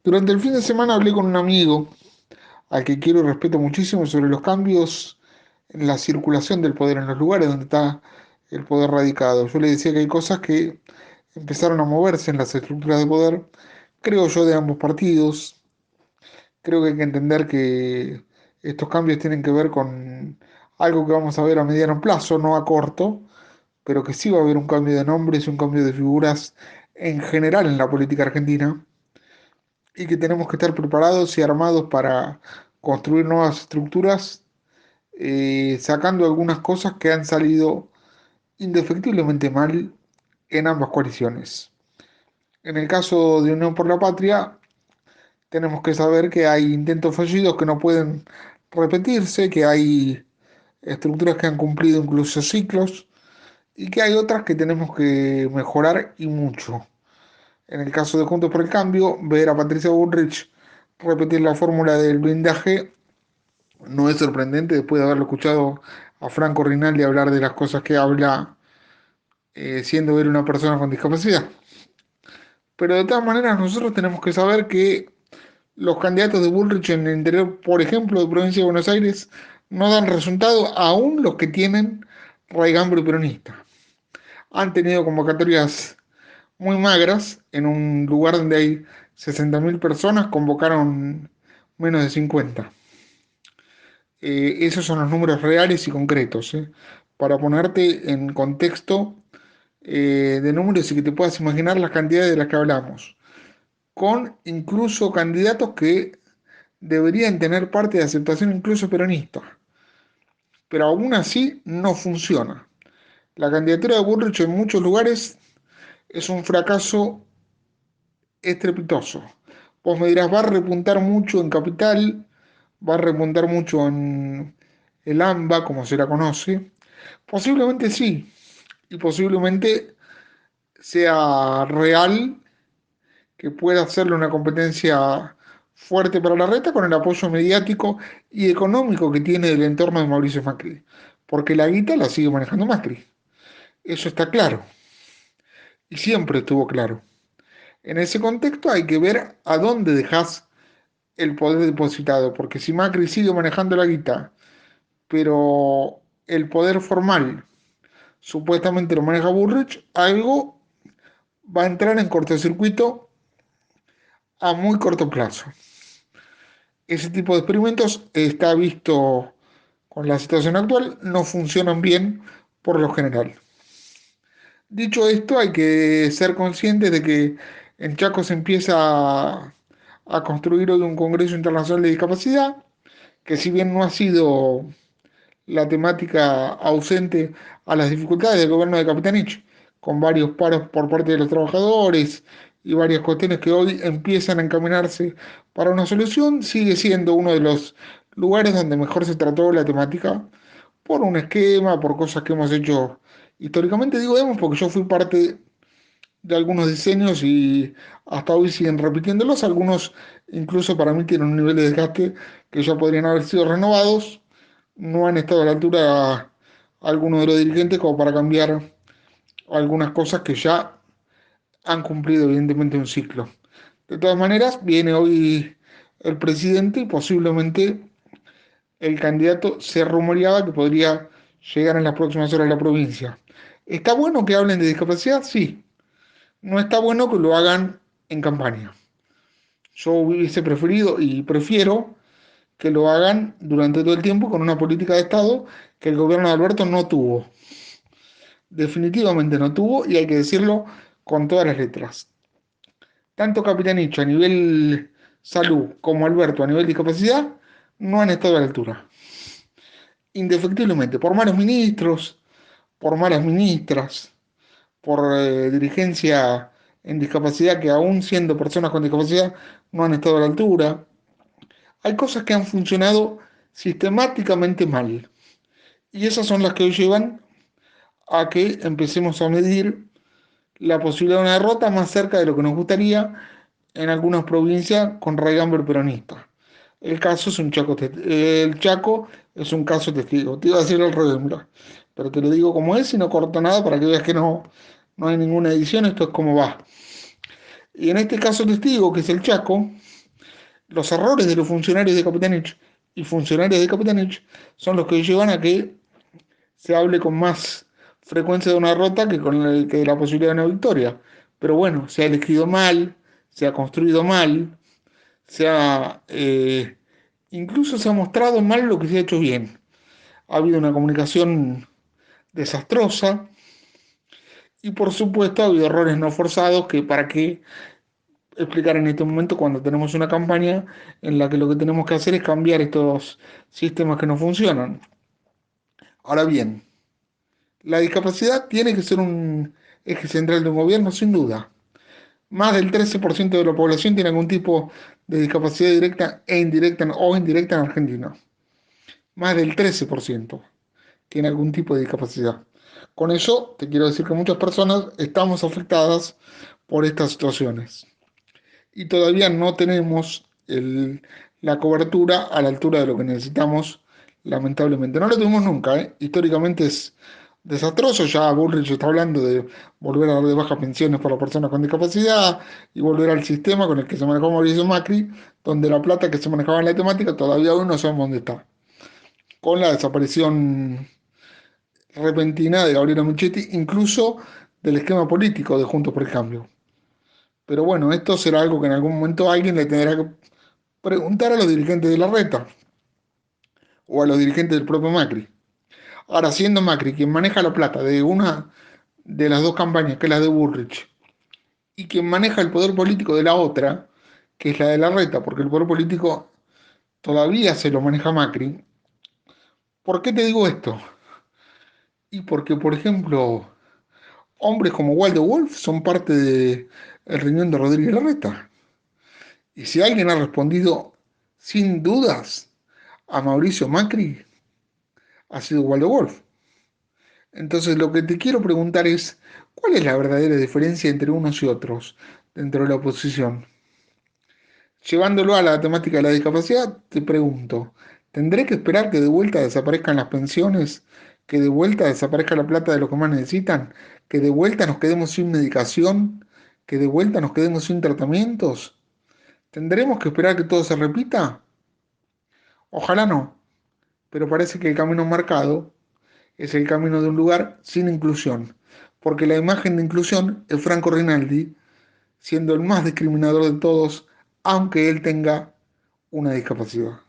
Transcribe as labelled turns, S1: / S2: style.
S1: Durante el fin de semana hablé con un amigo al que quiero y respeto muchísimo sobre los cambios en la circulación del poder en los lugares donde está el poder radicado. Yo le decía que hay cosas que empezaron a moverse en las estructuras de poder, creo yo, de ambos partidos. Creo que hay que entender que estos cambios tienen que ver con algo que vamos a ver a mediano plazo, no a corto, pero que sí va a haber un cambio de nombres y un cambio de figuras en general en la política argentina y que tenemos que estar preparados y armados para construir nuevas estructuras, sacando algunas cosas que han salido indefectiblemente mal en ambas coaliciones. En el caso de Unión por la Patria, tenemos que saber que hay intentos fallidos que no pueden repetirse, que hay estructuras que han cumplido incluso ciclos y que hay otras que tenemos que mejorar y mucho. En el caso de Juntos por el Cambio, ver a Patricia Bullrich repetir la fórmula del blindaje no es sorprendente después de haberlo escuchado a Franco Rinaldi hablar de las cosas que habla, siendo él una persona con discapacidad. Pero de todas maneras nosotros tenemos que saber que los candidatos de Bullrich en el interior, por ejemplo, de provincia de Buenos Aires, no dan resultado aún los que tienen raigambre peronista. Han tenido convocatorias muy magras, en un lugar donde hay 60.000 personas, convocaron menos de 50. Esos son los números reales y concretos, para ponerte en contexto de números y que te puedas imaginar las cantidades de las que hablamos, con incluso candidatos que deberían tener parte de aceptación incluso peronista, pero aún así no funciona. La candidatura de Bullrich en muchos lugares es un fracaso estrepitoso. Vos me dirás, va a repuntar mucho en Capital, va a repuntar mucho en el AMBA, como se la conoce. Posiblemente sí, y posiblemente sea real que pueda hacerle una competencia fuerte para la reta con el apoyo mediático y económico que tiene el entorno de Mauricio Macri, porque la guita la sigue manejando Macri. Eso está claro, y siempre estuvo claro. En ese contexto hay que ver a dónde dejas el poder depositado, porque si Macri sigue manejando la guita, pero el poder formal supuestamente lo maneja Burrich, algo va a entrar en cortocircuito a muy corto plazo. Ese tipo de experimentos está visto con la situación actual, no funcionan bien por lo general. Dicho esto, hay que ser conscientes de que en Chaco se empieza a construir hoy un Congreso Internacional de Discapacidad, que si bien no ha sido la temática ausente a las dificultades del gobierno de Capitanich, con varios paros por parte de los trabajadores y varias cuestiones que hoy empiezan a encaminarse para una solución, sigue siendo uno de los lugares donde mejor se trató la temática por un esquema, por cosas que hemos hecho históricamente. Digo hemos porque yo fui parte de algunos diseños y hasta hoy siguen repitiéndolos. Algunos incluso para mí tienen un nivel de desgaste que ya podrían haber sido renovados. No han estado a la altura algunos de los dirigentes como para cambiar algunas cosas que ya han cumplido evidentemente un ciclo. De todas maneras, viene hoy el presidente y posiblemente el candidato se rumoreaba que podría llegar en las próximas horas a la provincia. ¿Está bueno que hablen de discapacidad? Sí. No está bueno que lo hagan en campaña. Yo hubiese preferido y prefiero que lo hagan durante todo el tiempo con una política de Estado que el gobierno de Alberto no tuvo. Definitivamente no tuvo y hay que decirlo con todas las letras. Tanto Capitanicho a nivel salud como Alberto a nivel discapacidad no han estado a la altura. Indefectiblemente, por malos ministros, por malas ministras, por dirigencia en discapacidad que aún siendo personas con discapacidad no han estado a la altura. Hay cosas que han funcionado sistemáticamente mal y esas son las que hoy llevan a que empecemos a medir la posibilidad de una derrota más cerca de lo que nos gustaría en algunas provincias con raigambre peronista. El Chaco es un caso testigo. Te iba a decir al revés, mirá, pero te lo digo como es y no corto nada para que veas que no hay ninguna edición, esto es como va. Y en este caso testigo, que es el Chaco, Los errores de los funcionarios de Capitanich y funcionarios de Capitanich son los que llevan a que se hable con más frecuencia de una derrota que de la posibilidad de una victoria. Pero bueno, se ha elegido mal, se ha construido mal, incluso se ha mostrado mal lo que se ha hecho bien. Ha habido una comunicación desastrosa y por supuesto ha habido errores no forzados que para qué explicar en este momento cuando tenemos una campaña en la que lo que tenemos que hacer es cambiar estos sistemas que no funcionan. Ahora bien, la discapacidad tiene que ser un eje central de un gobierno, sin duda. Más del 13% de la población tiene algún tipo de discapacidad directa e indirecta o indirecta en Argentina. Más del 13% tiene algún tipo de discapacidad. Con eso, te quiero decir que muchas personas estamos afectadas por estas situaciones y todavía no tenemos la cobertura a la altura de lo que necesitamos, lamentablemente. No lo tuvimos nunca, ¿eh? Históricamente es desastroso. Ya Bullrich está hablando de volver a dar de baja pensiones para personas con discapacidad y volver al sistema con el que se manejó Mauricio Macri, donde la plata que se manejaba en la temática todavía hoy no sabemos dónde está. Con la desaparición repentina de Gabriela Michetti, incluso del esquema político de Juntos por el Cambio. Pero bueno, esto será algo que en algún momento alguien le tendrá que preguntar a los dirigentes de la reta o a los dirigentes del propio Macri. Ahora, siendo Macri quien maneja la plata de una de las dos campañas, que es la de Bullrich, y quien maneja el poder político de la otra, que es la de la reta, porque el poder político todavía se lo maneja Macri. ¿Por qué te digo esto? Y porque, por ejemplo, hombres como Waldo Wolf son parte del riñón de Rodríguez Larreta. Y si alguien ha respondido sin dudas a Mauricio Macri, ha sido Waldo Wolf. Entonces lo que te quiero preguntar es, ¿cuál es la verdadera diferencia entre unos y otros dentro de la oposición? Llevándolo a la temática de la discapacidad, te pregunto, ¿tendré que esperar que de vuelta desaparezcan las pensiones? ¿Que de vuelta desaparezca la plata de los que más necesitan? ¿Que de vuelta nos quedemos sin medicación? ¿Que de vuelta nos quedemos sin tratamientos? ¿Tendremos que esperar que todo se repita? Ojalá no, pero parece que el camino marcado es el camino de un lugar sin inclusión, porque la imagen de inclusión es Franco Rinaldi, siendo el más discriminador de todos, aunque él tenga una discapacidad.